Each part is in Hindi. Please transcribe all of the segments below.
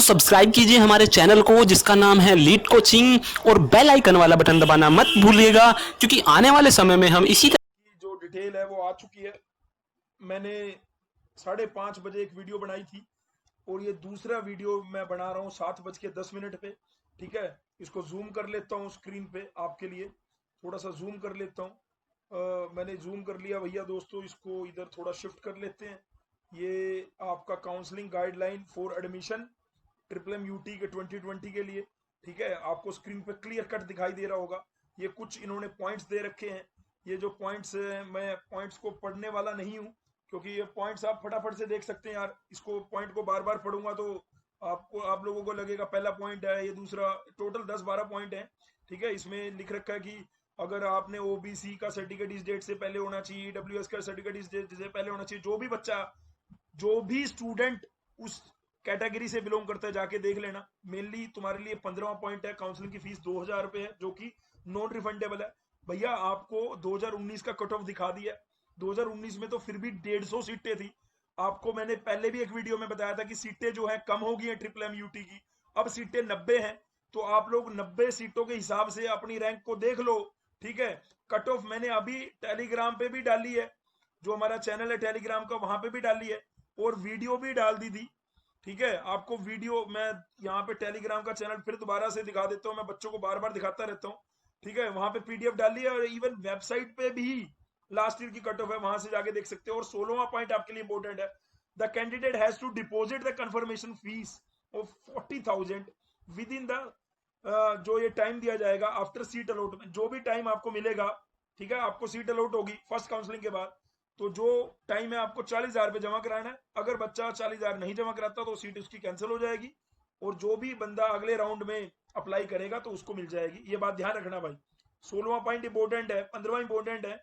सब्सक्राइब कीजिए हमारे चैनल को जिसका नाम है लीड कोचिंग और बेल आइकन वाला बटन दबाना मत भूलिएगा, क्योंकि आने वाले समय में हम इसी की जो डिटेल है वो आ चुकी है। मैंने 5:30 बजे एक वीडियो बनाई थी और ये दूसरा वीडियो मैं बना रहा हूँ 7:10 पे। ठीक है, इसको जूम कर लेता हूँ स्क्रीन पे आपके लिए, थोड़ा सा जूम कर लेता हूँ। मैंने जूम कर लिया भैया दोस्तों, इसको इधर थोड़ा शिफ्ट कर लेते हैं। ये आपका counselling guideline for admission triple M UT के 2020 के लिए। ठीक है, आपको स्क्रीन पे क्लियर कट दिखाई दे रहा होगा। ये कुछ इन्होंने पॉइंट्स दे रखे हैं। ये जो पॉइंट्स है, मैं पॉइंट्स को पढ़ने वाला नहीं हूँ, क्योंकि ये पॉइंट्स आप फटाफट से देख सकते हैं यार। इसको पॉइंट को बार बार पढ़ूंगा तो आप लोगों को लगेगा पहला पॉइंट है, ये दूसरा, टोटल 10-12 पॉइंट है। ठीक है, इसमें लिख रखा है कि अगर आपने ओबीसी का सर्टिफिकेट इस डेट से पहले होना चाहिए, ईडब्ल्यूएस का सर्टिफिकेट इस डेट से पहले होना चाहिए। जो भी बच्चा, जो भी स्टूडेंट उस कैटेगरी से बिलोंग करता है जाके देख लेना। मेनली तुम्हारे लिए 15वां पॉइंट है, काउंसलिंग की फीस 2000 रुपए है, जो कि नॉन रिफंडेबल है। भैया आपको 2019 का कट ऑफ दिखा दिया। 2019 में तो फिर भी 150 सीटें थी। आपको मैंने पहले भी एक वीडियो में बताया था कि सीटें जो है कम हो गई है ट्रिपल एम यूटी की, अब सीटें 90 हैं। तो आप लोग 90 सीटों के हिसाब से अपनी रैंक को देख लो। ठीक है, कट ऑफ मैंने अभी टेलीग्राम पे भी डाली है, जो हमारा चैनल है टेलीग्राम का, वहां पे भी डाली है और वीडियो भी डाल दी थी। ठीक है, आपको वीडियो मैं यहाँ पे टेलीग्राम का चैनल फिर दोबारा से दिखा देता हूँ, मैं बच्चों को बार बार दिखाता रहता हूँ। ठीक है, वहां पे पीडीएफ डाली है और इवन वेबसाइट पे भी लास्ट ईयर की कट ऑफ है, वहां से जाके देख सकते हो। और 16वां पॉइंट आपके लिए इंपॉर्टेंट है, the candidate has to deposit the confirmation fees of 40,000 within the जो ये टाइम दिया जाएगा आफ्टर सीट अलॉटमेंट, जो भी टाइम आपको मिलेगा। ठीक है, आपको सीट अलॉट होगी फर्स्ट काउंसलिंग के बाद, तो जो टाइम है आपको 40,000 रुपये जमा कराना है। अगर बच्चा 40,000 नहीं जमा कराता तो सीट उसकी कैंसिल हो जाएगी, और जो भी बंदा अगले राउंड में अप्लाई करेगा तो उसको मिल जाएगी। ये बात ध्यान रखना भाई। 16वां पॉइंट इंपॉर्टेंट है, 15वां इंपॉर्टेंट है।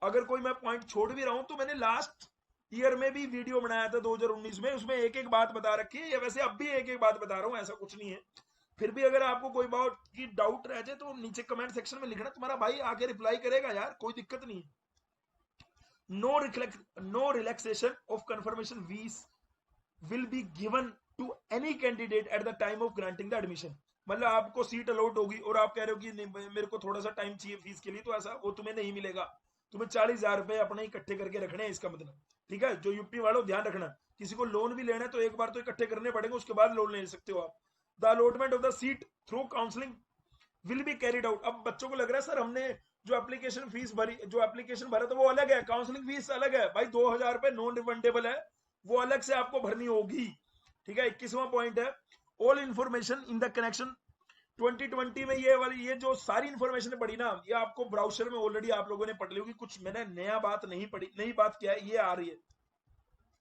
अगर कोई मैं पॉइंट छोड़ भी रहा हूं तो मैंने लास्ट ईयर में भी वीडियो बनाया था 2019 में, उसमें एक एक बात बता रखी है, या वैसे अब भी एक एक बात बता रहा हूँ, ऐसा कुछ नहीं है। फिर भी अगर आपको कोई बात की डाउट रह जाए तो नीचे कमेंट सेक्शन में लिखना, तुम्हारा भाई आके रिप्लाई करेगा यार, कोई दिक्कत नहीं है। No relaxation of confirmation fees will be given to any candidate at the time of granting the admission। मतलब आपको सीट अलॉट होगी और आप कह रहे हो कि नहीं मेरे को थोड़ा सा टाइम चाहिए फीस के लिए, तो ऐसा वो तुम्हें नहीं मिलेगा। तुम्हें 40,000 रुपए अपने इकट्ठे करके रखने हैं, इसका मतलब। ठीक है, जो यूपी वालों ध्यान रखना, किसी को लोन भी लेना है तो एक बार तो इकट्ठे करने पड़ेंगे, उसके बाद लोन ले सकते हो आप। The allotment of the seat through counselling will be carried out. अब बच्चों को लग रहा है सर हमने जो एप्लीकेशन फीस भरी, जो एप्लीकेशन भरा था वो अलग है, काउंसलिंग फीस अलग है। भाई 2,000 रुपए नॉन रिफंडेबल है, वो अलग से आपको भरनी होगी। ठीक है, 21वां पॉइंट है, all information in the connection 2020 में। ये वाली, ये जो सारी इन्फॉर्मेशन पड़ी ना, ये आपको ब्राउजर में ऑलरेडी आप लोगों ने पढ़ ली होगी, कुछ मैंने नया बात नहीं पढ़ी। नई बात क्या है, ये आ रही है,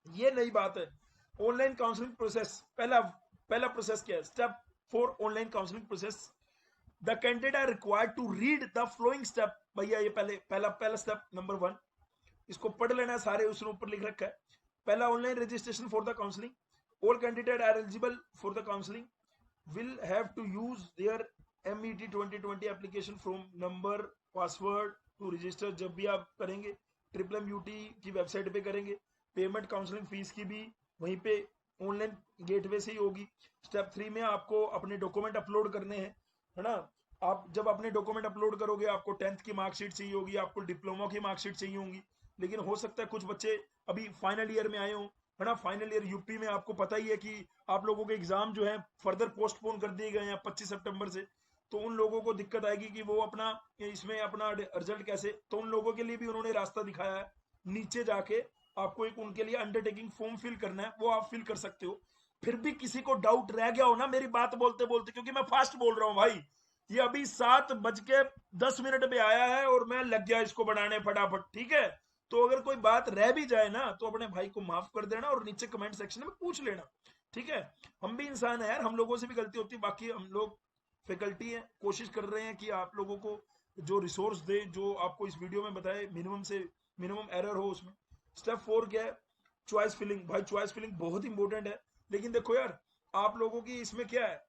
ये नई बात है। ऑनलाइन काउंसलिंग प्रोसेस, पहला पहला प्रोसेस क्या है, step 4 online counselling process. The candidate are required to read the flowing step. भैया ये पहला स्टेप नंबर 1, इसको पढ़ लेना सारे, उसने ऊपर लिख रखा है। पहला, online registration for the counselling. All candidate are eligible for the counselling will have to use their MET 2020 application from number password to register. जब भी आप करेंगे ट्रिपल एम यूटी की वेबसाइट पे करेंगे। पेमेंट काउंसलिंग फीस की भी वहीं पे ऑनलाइन गेटवे से ही होगी। स्टेप 3 में आपको अपने डॉक्यूमेंट अपलोड करने हैं, है ना। आप जब अपने डॉक्यूमेंट अपलोड करोगे, आपको 10th की मार्कशीट चाहिए होगी, आपको डिप्लोमा की मार्कशीट चाहिए होंगी। लेकिन हो सकता है कुछ बच्चे अभी फाइनल ईयर में आए हों, है ना। फाइनल ईयर यूपी में आपको पता ही है कि आप लोगों के एग्जाम जो है फर्दर पोस्टपोन कर दिए गए हैं 25 सितंबर से। तो उन लोगों को दिक्कत आएगी कि वो अपना इसमें अपना रिजल्ट कैसे, तो उन लोगों के लिए भी उन्होंने रास्ता दिखाया है। नीचे जाके आपको एक उनके लिए अंडरटेकिंग फॉर्म फिल करना है, वो आप फिल कर सकते हो। फिर भी किसी को डाउट रह गया हो ना मेरी बात बोलते बोलते, क्योंकि मैं फास्ट बोल रहा हूँ भाई, ये अभी 7:10 पे आया है और मैं लग गया इसको बनाने फटाफट। ठीक है, तो अगर कोई बात रह भी जाए ना तो अपने भाई को माफ कर देना और नीचे कमेंट सेक्शन में पूछ लेना। ठीक है, हम भी इंसान है यार, हम लोगों से भी गलती होती है। बाकी हम लोग फैकल्टी है, कोशिश कर रहे हैं कि आप लोगों को जो रिसोर्स दे, जो आपको इस वीडियो में बताए, मिनिमम से मिनिमम एरर हो उसमें। स्टेप 4 क्या है, चॉइस फिलिंग। भाई चॉइस फिलिंग बहुत इंपॉर्टेंट है। लेकिन देखो यार, आप लोगों की इसमें क्या है,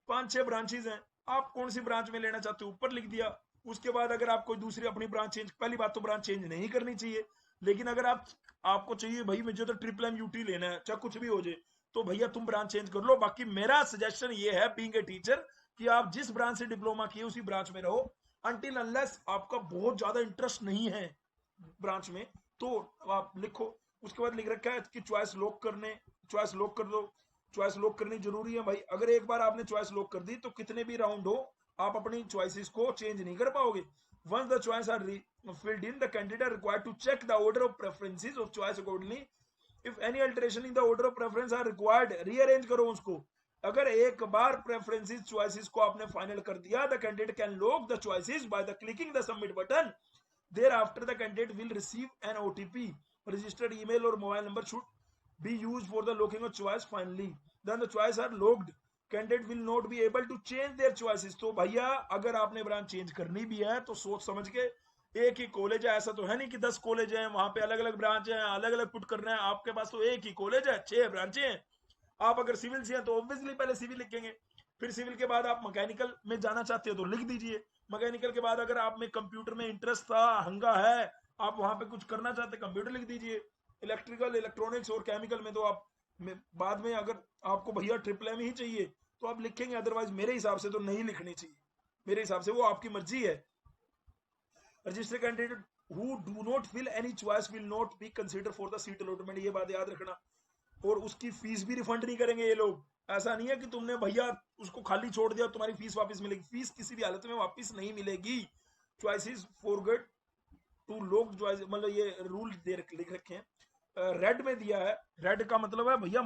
5-6 ब्रांचेज हैं, आप कौन सी ब्रांच में लेना चाहते हो ऊपर लिख दिया। उसके बाद अगर आप कोई दूसरी अपनी ब्रांच चेंज, पहली बात तो ब्रांच चेंज नहीं करनी चाहिए। लेकिन अगर आपको चाहिए भाई मुझे तो ट्रिपल एम यूटी लेना है, चाहे कुछ भी हो जाए, तो भैया तुम ब्रांच चेंज कर लो। बाकी मेरा सजेशन ये है बीइंग ए टीचर कि आप जिस ब्रांच से डिप्लोमा किए उसी ब्रांच में रहो, अनटिल अनलेस आपका बहुत ज्यादा इंटरेस्ट नहीं है ब्रांच में तो आप लिखो। उसके बाद लिख रखा है कि चॉइस लॉक कर दो। चॉइस लॉक करनी जरूरी है भाई। अगर एक बार आपने चॉइस लॉक कर दी तो कितने भी राउंड हो आप अपनी चॉइसेस को चेंज नहीं कर पाओगे। Once the choice are filled in, the candidate are required to check the order of preferences of choice accordingly. If any alteration in the order of preference are required, rearrange करो उसको। अगर एक बार प्रेफरेंसेस चॉइसेस को आपने फाइनल कर दिया, the candidate can lock the choices by the clicking the submit button. Thereafter the candidate will receive an OTP. Registered email or mobile number should be used for the locking of choice finally. Then the choice are locked. Candidate will not be able to change their choices. तो भैया अगर आपने ब्रांच चेंज करनी भी है तो सोच समझ के, एक ही कॉलेज है, ऐसा तो है नहीं कि 10 कॉलेज हैं, वहां पे अलग अलग ब्रांच हैं, अलग अलग पुट करना है। आपके पास तो एक ही कॉलेज है, 6 ब्रांचें हैं। आप अगर सिविल से हैं तो ऑब्वियसली पहले सिविल लिखेंगे, फिर सिविल के बाद आप मैकेनिकल में जाना चाहते हो तो लिख दीजिए। मैकेनिकल के बाद अगर आप में कंप्यूटर में इंटरेस्ट था, हंगा है, आप वहां पे कुछ करना चाहते कंप्यूटर लिख दीजिए। इलेक्ट्रिकल, इलेक्ट्रॉनिक्स और केमिकल में तो आप बाद में अगर आपको भैया ट्रिपल एम ही चाहिए तो आप लिखेंगे, अदरवाइज मेरे हिसाब से तो नहीं लिखनी चाहिए। मेरे हिसाब से वो आपकी मर्जी है। Registered candidate who do not fill any choice will not be considered for the seat allotment, ये बात याद रखना। और उसकी फीस भी रिफंड नहीं करेंगे ये लोग। ऐसा नहीं है कि तुमने भैया उसको खाली छोड़ दिया तुम्हारी फीस वापस मिलेगी। फीस किसी भी हालत में वापस नहीं मिलेगी। Choices forget to lock choice, मतलब ये रूल लिख रखे हैं, रेड में दिया है। रेड का मतलब है भैया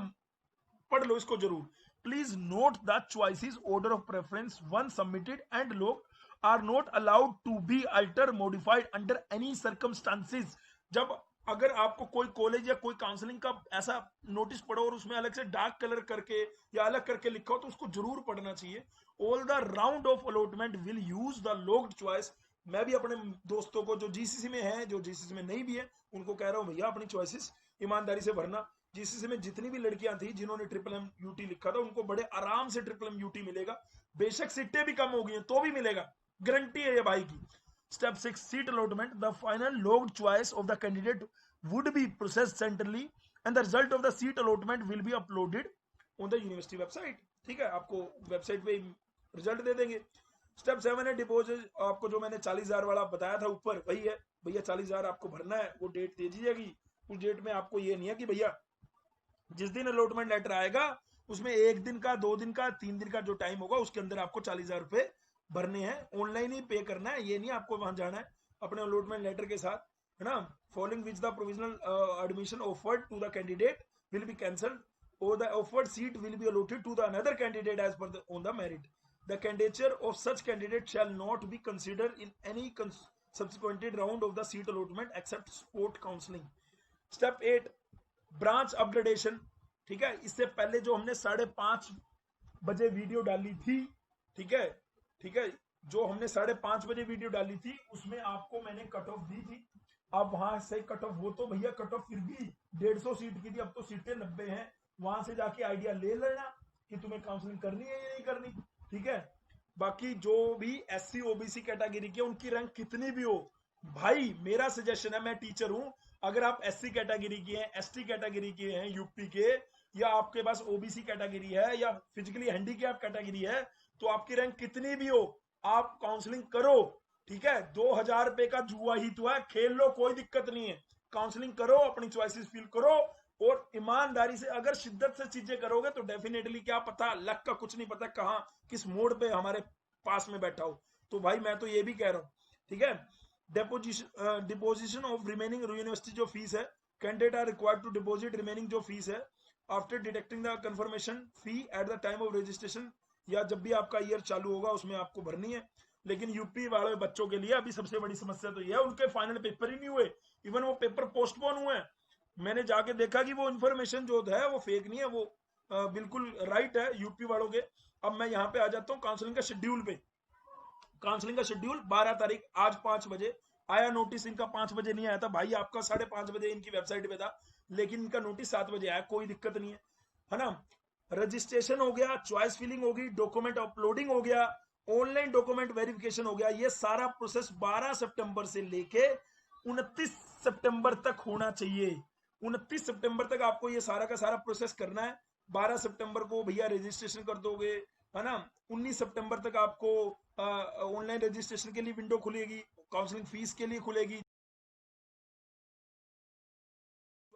पढ़ लो इसको जरूर। Please note the choices order of preference one submitted and lock are not allowed to be alter modified under any circumstances. जब अगर आपको कोई कॉलेज या कोई काउंसलिंग का ऐसा नोटिस पढ़ो और उसमें अलग से डार्क कलर करके या अलग करके लिखा हो तो उसको जरूर पढ़ना चाहिए। All the round of allotment will use the locked choice. मैं भी अपने दोस्तों को जो जीसीसी में है, जो जीसीसी में नहीं भी है, उनको कह रहा हूँ भैया अपनी चॉइसेस ईमानदारी से भरना। जीसीसी में जितनी भी लड़कियां थी जिन्होंने ट्रिपल एम यूटी लिखा था उनको बड़े आराम से ट्रिपल एम यूटी मिलेगा। बेशक सीटें भी कम हो गई हैं तो भी मिलेगा, गारंटी है ये भाई की। Step 6 seat allotment. The final logged choice of the candidate would be processed centrally and the result of the seat allotment will be uploaded on the university website। ठीक है, आपको वेबसाइट पे रिजल्ट दे देंगे। स्टेप 7 है डिपॉजिट। आपको जो मैंने 40,000 वाला बताया था ऊपर वही है भैया, 40,000 आपको भरना है। वो डेट दे दी जाएगी। उस डेट में आपको ये नहीं है कि भैया जिस दिन अलॉटमेंट लेटर आएगा उसमें 1 दिन का, 2 दिन का, 3 दिन का जो टाइम होगा उसके अंदर आपको 40,000 रुपए भरने हैं। ऑनलाइन ही पे करना है, ये नहीं आपको वहां जाना है अपने अलॉटमेंट लेटर के साथ, है ना। Following which the provisional admission offered to the candidate will be cancelled और the offered seat will be allotted to the another candidate as per on the merit. The candidature of such candidate shall not be considered in any subsequent round of the seat allotment except sport counselling. Step 8 branch upgradation. ठीक है, इससे पहले जो हमने 5:30 बजे वीडियो डाली थी, ठीक है, जो हमने 5:30 बजे वीडियो डाली थी उसमें आपको मैंने कट ऑफ दी थी। अब वहां से कट ऑफ, वो तो भैया कट ऑफ फिर भी 150 सीट की थी, अब तो सीटें 90 हैं। वहां से जाके आइडिया ले लेना कि तुम्हें काउंसलिंग करनी है या नहीं करनी। ठीक है, बाकी जो भी एससी ओबीसी कैटेगरी के उनकी रैंक कितनी भी हो, भाई मेरा सजेशन है, मैं टीचर हूं, अगर आप एससी कैटेगरी के हैं, एसटी कैटेगरी के हैं यूपी के, या आपके पास ओबीसी कैटेगरी है या फिजिकली हैंडीकैप कैटेगरी है, तो आपकी रैंक कितनी भी हो आप काउंसलिंग करो। ठीक है, 2,000 रुपए का जुआ ही तो है, खेल लो, कोई दिक्कत नहीं है। काउंसलिंग करो, अपनी चॉइसेस फिल करो और ईमानदारी से अगर शिद्दत से चीजें करोगे तो डेफिनेटली, क्या पता, लक का कुछ नहीं पता कहां किस मोड़ पे हमारे पास में बैठा हो। तो भाई मैं तो ये भी कह रहा हूं, ठीक है। डिपोजिशन ऑफ रिमेनिंग यूनिवर्सिटी जो फीस है, candidate are required to deposit remaining जो फीस है after detecting the confirmation fee at the time of registration, या जब भी आपका ईयर चालू होगा उसमें आपको भरनी है। लेकिन यूपी वाले बच्चों के लिए अभी सबसे बड़ी समस्या तो यह है, उनके फाइनल पेपर ही नहीं हुए, इवन वो पेपर पोस्टपोन हुए हैं। मैंने जाके देखा कि वो इन्फॉर्मेशन जो है वो फेक नहीं है, वो बिल्कुल राइट है यूपी वालों के। अब मैं यहाँ पे आ जाता हूँ काउंसलिंग का शेड्यूल पे। काउंसलिंग का शेड्यूल 12 तारीख आज 5 बजे आया नोटिस। इनका 5 बजे नहीं आया था भाई, आपका 5:30 बजे इनकी वेबसाइट पे था, लेकिन इनका नोटिस 7 बजे आया, कोई दिक्कत नहीं है ना। रजिस्ट्रेशन हो गया, चॉइस फिलिंग होगी, डॉक्यूमेंट अपलोडिंग हो गया, ऑनलाइन डॉक्यूमेंट वेरिफिकेशन हो गया। ये सारा प्रोसेस 12 सितंबर से लेके 29 सितंबर तक होना चाहिए। 29 सितंबर तक आपको ये सारा का सारा प्रोसेस करना है। 12 सितंबर को भैया रजिस्ट्रेशन कर दोगे, है ना, 19 सितंबर तक आपको ऑनलाइन रजिस्ट्रेशन के लिए विंडो खुलेगी, काउंसलिंग फीस के लिए खुलेगी,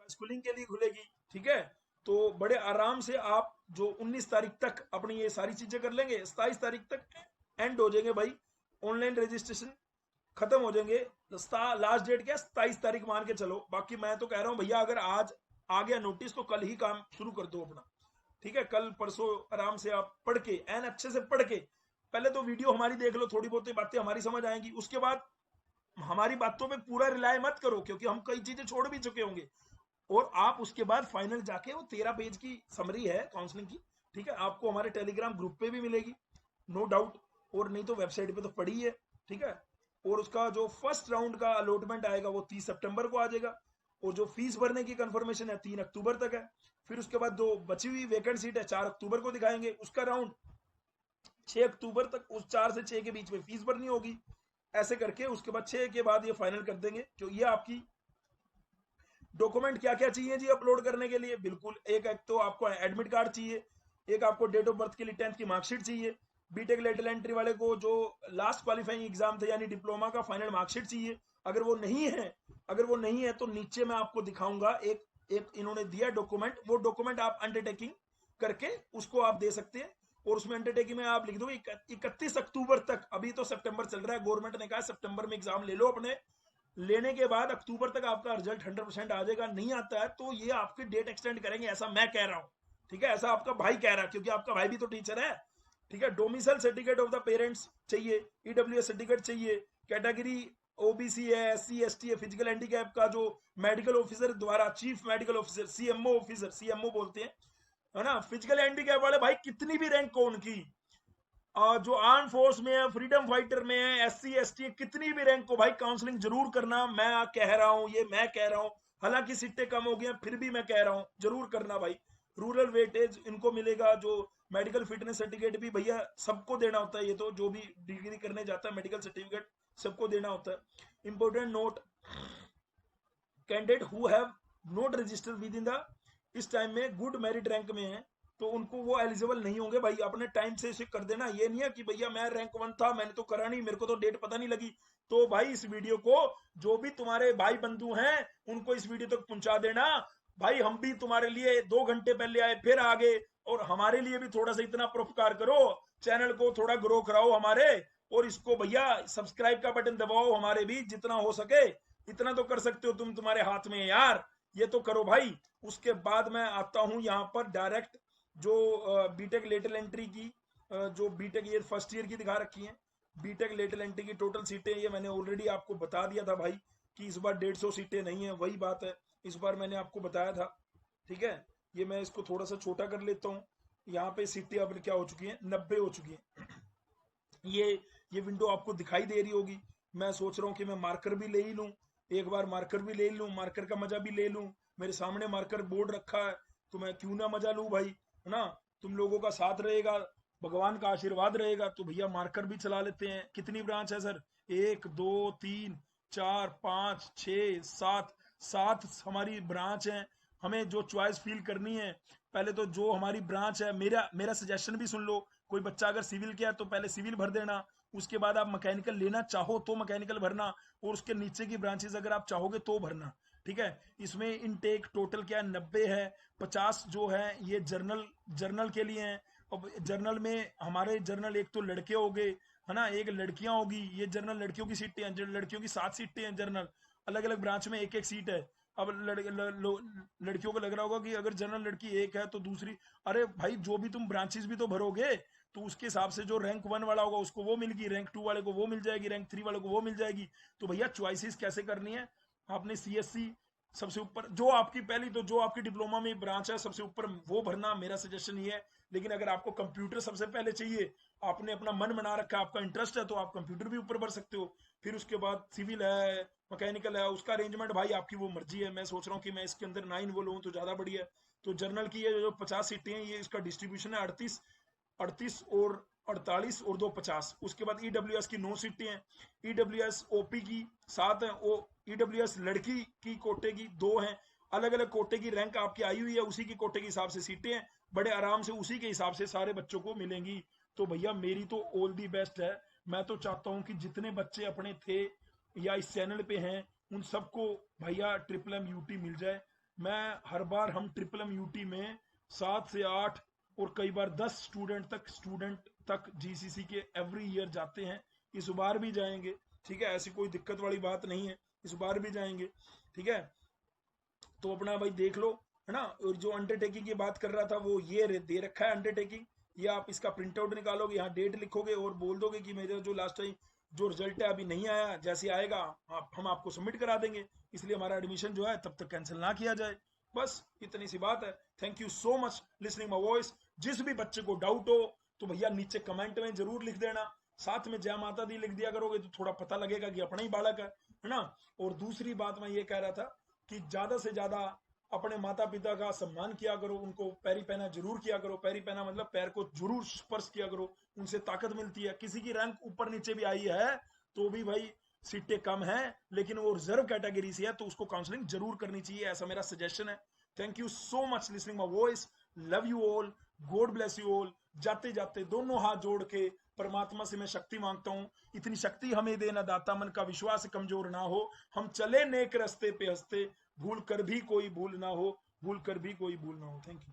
स्कूलिंग के लिए खुलेगी, ठीक है। तो बड़े आराम से आप जो 19 तारीख तक अपनी ये सारी चीजें कर लेंगे, 27 तारीख तक एंड हो जाएंगे भाई, ऑनलाइन रजिस्ट्रेशन खत्म हो जाएंगे। लास्ट डेट क्या, 27 तारीख मान के चलो। बाकी मैं तो कह रहा हूं भैया, अगर आज आ गया नोटिस तो कल ही काम शुरू कर दो अपना, ठीक है। कल परसों आराम से आप पढ़ के, एन अच्छे से पढ़ के, पहले तो वीडियो हमारी देख लो, थोड़ी बहुत बातें हमारी समझ आएंगी, उसके बाद हमारी बातों पे पूरा रिलाय मत करो, क्योंकि हम कई चीजें छोड़ भी चुके होंगे। और आप उसके बाद फाइनल जाके, वो 13 पेज की समरी है काउंसलिंग की, ठीक है, आपको हमारे टेलीग्राम ग्रुप पे भी मिलेगी, नो डाउट, और नहीं तो वेबसाइट पे तो पड़ी है, ठीक है। और उसका जो फर्स्ट राउंड का अलॉटमेंट आएगा वो 30 सितंबर को आ जाएगा, और जो फीस भरने की कंफर्मेशन है 3 अक्टूबर तक है। फिर उसके बाद जो बची हुई वेकेंट सीट है 4 अक्टूबर को दिखाएंगे, उसका राउंड 6 अक्टूबर तक, उस 4 से 6 के बीच में फीस भरनी होगी, ऐसे करके उसके बाद 6 के बाद ये फाइनल कर देंगे। जो ये आपकी डॉक्यूमेंट क्या क्या चाहिए जी अपलोड करने के लिए, बिल्कुल एक तो आपको एडमिट कार्ड चाहिए, एक आपको डेट ऑफ बर्थ के लिए 10th की मार्कशीट चाहिए, बीटेक लेटरल एंट्री वाले को जो लास्ट क्वालिफाइंग एग्जाम थे यानी डिप्लोमा का फाइनल मार्कशीट चाहिए। अगर वो नहीं है, तो नीचे मैं आपको दिखाऊंगा एक एक इन्होंने दिया डॉक्यूमेंट, वो डॉक्यूमेंट आप अंडरटेकिंग करके उसको आप दे सकते हैं। और उसमें अंडरटेकिंग में आप लिख दो 31 अक्टूबर तक, अभी तो सितंबर चल रहा है, गवर्नमेंट ने कहा सितंबर में एग्जाम ले लो अपने, लेने के बाद अक्टूबर तक आपका रिजल्ट 100% आ जाएगा। नहीं आता है तो ये आपकी डेट एक्सटेंड करेंगे, ऐसा मैं कह रहा हूं, ठीक है, ऐसा आपका भाई कह रहा है, क्योंकि आपका भाई भी तो टीचर है, ठीक है। Domicile certificate of the parents चाहिए, ईडब्ल्यूएस सर्टिफिकेट चाहिए, कैटेगरी ओबीसी है, एससी एसटी है, फिजिकल हैंडीकैप का जो मेडिकल ऑफिसर द्वारा, chief medical officer, CMO officer, CMO बोलते हैं, है ना। फिजिकल हैंडीकैप वाले भाई कितनी भी रैंक हो उनकी, जो आर्म फोर्स में है, फ्रीडम फाइटर में है, एससी एसटी, कितनी भी रैंक को भाई काउंसलिंग जरूर करना, मैं कह रहा हूं, ये मैं कह रहा हूं। हालांकि सीटें कम हो गई फिर भी मैं कह रहा हूं जरूर करना भाई। रूरल वेटेज इनको मिलेगा, जो मेडिकल फिटनेस सर्टिफिकेट भी भैया सबको देना होता है, ये तो जो भी डिग्री करने जाता है मेडिकल सर्टिफिकेट सबको देना होता है। Important note, candidate who have not registered with in the, इस टाइम में गुड मेरिट रैंक में है तो उनको वो एलिजिबल नहीं होंगे भाई, अपने टाइम से इसे कर देना। ये नहीं है कि भैया मैं रैंक 1 था, मैंने तो करा नहीं, मेरे को तो डेट पता नहीं लगी। तो भाई इस वीडियो को जो भी तुम्हारे भाई बंधु हैं उनको इस वीडियो तक पहुंचा देना भाई। हम भी तुम्हारे लिए 2 घंटे पहले आए फिर आ गए, और हमारे लिए भी थोड़ा सा इतना परोपकार करो, चैनल को थोड़ा ग्रो कराओ हमारे, और इसको भैया सब्सक्राइब का बटन दबाओ हमारे भी, जितना हो सके इतना तो कर सकते हो तुम, तुम्हारे हाथ में यार, ये तो करो भाई। उसके बाद मैं आता हूं यहाँ पर डायरेक्ट जो बीटेक लेटरल एंट्री की, जो बीटेक ईयर फर्स्ट ईयर की दिखा रखी है, बीटेक लेटरल एंट्री की टोटल सीटें ये मैंने ऑलरेडी आपको बता दिया था भाई, कि इस बार 150 सीटें नहीं है, वही बात है, इस बार मैंने आपको बताया था, ठीक है। ये मैं इसको थोड़ा सा छोटा कर लेता हूँ, यहाँ पे सीटें अब क्या हो चुकी हैं, 90 हो चुकी हैं। ये विंडो आपको दिखाई दे रही होगी। मैं सोच रहा हूँ कि मैं मार्कर भी ले ही लूँ, एक बार मार्कर भी ले लूँ, मार्कर का मजा भी ले लूँ, मेरे सामने मार्कर बोर्ड रखा है तो मैं क्यों ना मजा लूँ भाई, है ना। तुम लोगों का साथ रहेगा, भगवान का आशीर्वाद रहेगा तो भैया मार्कर भी चला लेते हैं। कितनी ब्रांच है सर, 1 2 3 4 5 6 7, 7 हमारी ब्रांच है। हमें जो चॉइस फील करनी है, पहले तो जो हमारी ब्रांच है, मेरा मेरा सजेशन भी सुन लो, कोई बच्चा अगर सिविल किया तो पहले सिविल भर देना, उसके बाद आप मैकेनिकल लेना चाहो तो मैकेनिकल भरना, और उसके नीचे की ब्रांचेस अगर आप चाहोगे तो भरना, ठीक है। इसमें इनटेक टोटल क्या 90 है, 50 जो है ये जर्नल के लिए हैं। अब जर्नल में हमारे जर्नल एक तो लड़के हो गए, है ना, एक लड़कियां होगी, ये जर्नल लड़कियों की सीटें हैं, लड़कियों की 7 सीटें हैं जर्नल, अलग अलग ब्रांच में एक एक सीट है। अब लड़कियों को लग रहा होगा कि अगर जनरल लड़की एक है तो दूसरी, अरे भाई जो भी तुम ब्रांचेस भी तो भरोगे तो उसके हिसाब से जो रैंक 1 वाला होगा उसको वो मिलेगी, रैंक 2 वाले को वो मिल जाएगी, रैंक 3 वाले को वो मिल जाएगी। तो भैया चॉइसेस कैसे करनी है, आपने सीएससी सबसे ऊपर, जो आपकी पहली तो जो आपकी डिप्लोमा में ब्रांच है सबसे ऊपर वो भरना, मेरा सजेशन ये है। लेकिन अगर आपको कंप्यूटर सबसे पहले चाहिए, आपने अपना मन बना रखा है, आपका इंटरेस्ट है, तो आप कंप्यूटर भी ऊपर भर सकते हो। फिर उसके बाद सिविल है, मैकेनिकल है, उसका अरेंजमेंट भाई आपकी वो मर्जी है। मैं सोच रहा हूँ कि मैं इसके अंदर 9 वो लूँ तो ज्यादा बढ़िया है। तो जर्नल की ये जो 50 सीटें हैं, ये इसका डिस्ट्रीब्यूशन है 38 और 48 और 2 50। उसके बाद ईडब्ल्यूएस की 9 सीटें हैं, ईडब्ल्यूएस ओपी की 7 हैं, ओ ईडब्ल्यूएस लड़की की कोटे की 2 हैं। अलग अलग कोटे की रैंक आपकी आई हुई है, उसी की कोटे के हिसाब से सीटें हैं। बड़े आराम से उसी के हिसाब से सारे बच्चों को मिलेंगी। तो भैया मेरी तो ऑल दी बेस्ट है। मैं तो चाहता हूं कि जितने बच्चे अपने थे या इस चैनल पे हैं उन सबको भैया ट्रिपल एम यूटी मिल जाए। मैं हर बार हम ट्रिपल एम यूटी में 7 से 8 और कई बार 10 स्टूडेंट तक जीसीसी के एवरी ईयर जाते हैं। इस बार भी जाएंगे, ठीक है, ऐसी कोई दिक्कत वाली बात नहीं है, इस बार भी जाएंगे, ठीक है। तो अपना भाई देख लो, है ना। और जो अंडरटेकिंग की बात कर रहा था वो ये दे रखा है अंडरटेकिंग, ये आप इसका प्रिंट आउट निकालोगे, यहाँ डेट लिखोगे और बोल दोगे कि मेरा जो लास्ट टाइम जो रिजल्ट है अभी नहीं आया, जैसे आएगा हम आपको सबमिट करा देंगे, इसलिए हमारा एडमिशन जो है तब तक कैंसिल ना किया जाए। बस इतनी सी बात है। Thank you so much listening my voice. जिस भी बच्चे को डाउट हो तो भैया नीचे कमेंट में जरूर लिख देना, साथ में जय माता दी लिख दिया करोगे तो थोड़ा पता लगेगा कि अपना ही बालक है ना। और दूसरी बात मैं ये कह रहा था कि ज्यादा से ज्यादा अपने माता पिता का सम्मान किया करो, उनको पैरी पहना जरूर किया करो। पैरी पहना मतलब पैर को जरूर स्पर्श किया करो, उनसे ताकत मिलती है। किसी की रैंक ऊपर नीचे भी आई है तो भी भाई सीटें कम है, लेकिन वो रिजर्व कैटेगरी से है तो उसको काउंसलिंग जरूर करनी चाहिए, ऐसा मेरा सजेशन है। Thank you so much listening my voice. Love you all, God bless you all. जाते जाते दोनों हाथ जोड़ के परमात्मा से मैं शक्ति मांगता हूं, इतनी शक्ति हमें देना दाता, मन का विश्वास कमजोर ना हो, हम चले नेक रास्ते पे हंसते, भूल कर भी कोई भूल ना हो, भूल कर भी कोई भूल ना हो। Thank you.